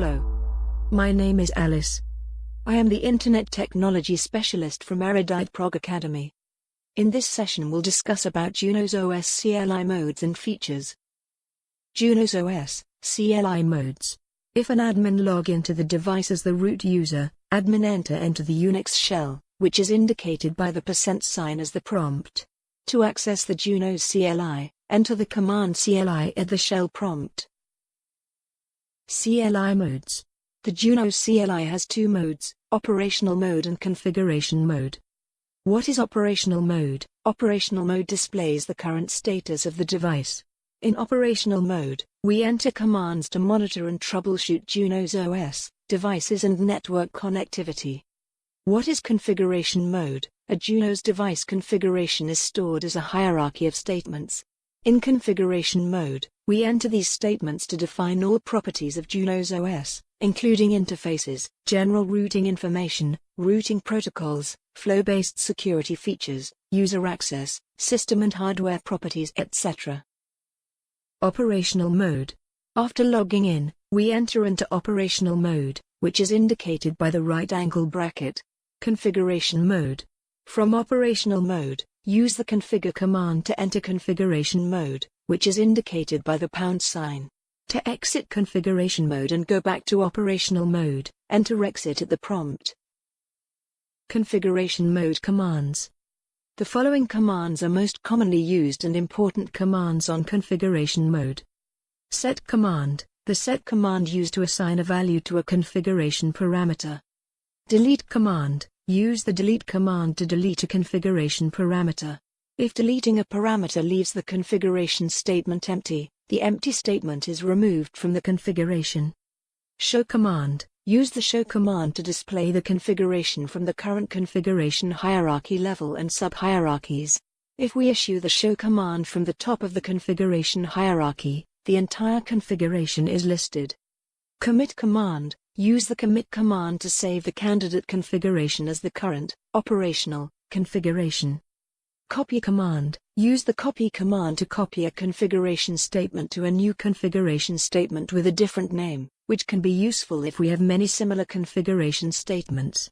Hello. My name is Alice. I am the Internet Technology Specialist from EruditeProg Academy. In this session we'll discuss about Junos OS CLI modes and features. Junos OS CLI modes. If an admin log into the device as the root user, admin enter the Unix shell, which is indicated by the % as the prompt. To access the Junos CLI, enter the command CLI at the shell prompt. CLI modes. The Junos CLI has two modes, operational mode and configuration mode. What is operational mode? Operational mode displays the current status of the device. In operational mode, we enter commands to monitor and troubleshoot Junos OS, devices and network connectivity. What is configuration mode? A Junos device configuration is stored as a hierarchy of statements. In configuration mode, we enter these statements to define all properties of Junos OS, including interfaces, general routing information, routing protocols, flow-based security features, user access, system and hardware properties, etc. Operational mode. After logging in, we enter into operational mode, which is indicated by the right-angle bracket. Configuration mode. From operational mode, use the configure command to enter configuration mode, which is indicated by the £sign. To exit configuration mode and go back to operational mode, enter exit at the prompt. Configuration mode commands. The following commands are most commonly used and important commands on configuration mode. Set command. The set command used to assign a value to a configuration parameter. Delete command. Use the delete command to delete a configuration parameter. If deleting a parameter leaves the configuration statement empty, the empty statement is removed from the configuration. Show command. Use the show command to display the configuration from the current configuration hierarchy level and sub-hierarchies. If we issue the show command from the top of the configuration hierarchy, the entire configuration is listed. Commit command. Use the commit command to save the candidate configuration as the current, operational, configuration. Copy command. Use the copy command to copy a configuration statement to a new configuration statement with a different name, which can be useful if we have many similar configuration statements.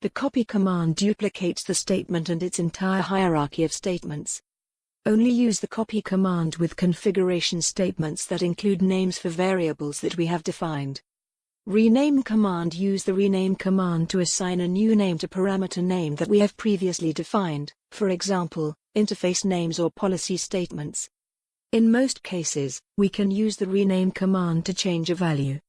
The copy command duplicates the statement and its entire hierarchy of statements. Only use the copy command with configuration statements that include names for variables that we have defined. Rename command. Use the rename command to assign a new name to parameter name that we have previously defined, for example, interface names or policy statements. In most cases, we can use the rename command to change a value.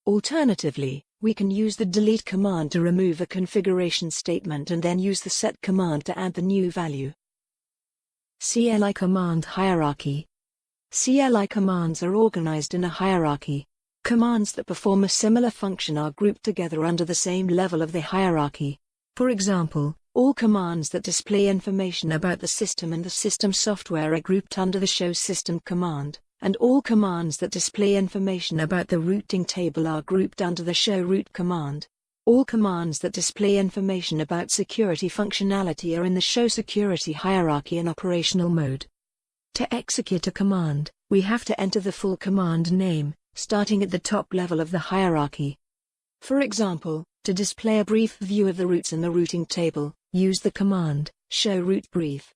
Alternatively, we can use the delete command to remove a configuration statement and then use the set command to add the new value. CLI command hierarchy. CLI commands are organized in a hierarchy. Commands that perform a similar function are grouped together under the same level of the hierarchy. For example, all commands that display information about the system and the system software are grouped under the show system command, and all commands that display information about the routing table are grouped under the show root command. All commands that display information about security functionality are in the show security hierarchy in operational mode. To execute a command, we have to enter the full command name, starting at the top level of the hierarchy. For example, to display a brief view of the routes in the routing table, use the command show root brief.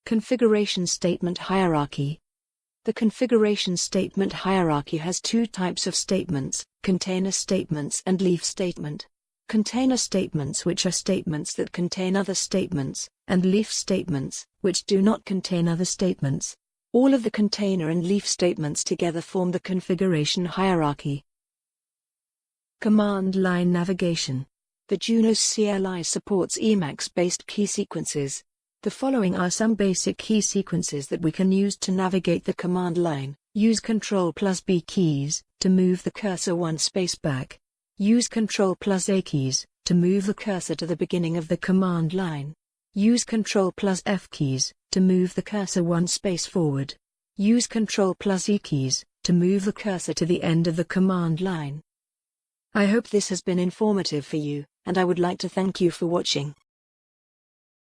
Configuration statement hierarchy. The configuration statement hierarchy has two types of statements, container statements and leaf statement. Container statements, which are statements that contain other statements, and leaf statements, which do not contain other statements. All of the container and leaf statements together form the configuration hierarchy. Command line navigation. The Junos CLI supports Emacs-based key sequences. The following are some basic key sequences that we can use to navigate the command line. Use Ctrl+B keys to move the cursor one space back. Use Ctrl+A keys to move the cursor to the beginning of the command line. Use Ctrl+F keys to move the cursor one space forward. Use Ctrl+E keys to move the cursor to the end of the command line. I hope this has been informative for you, and I would like to thank you for watching.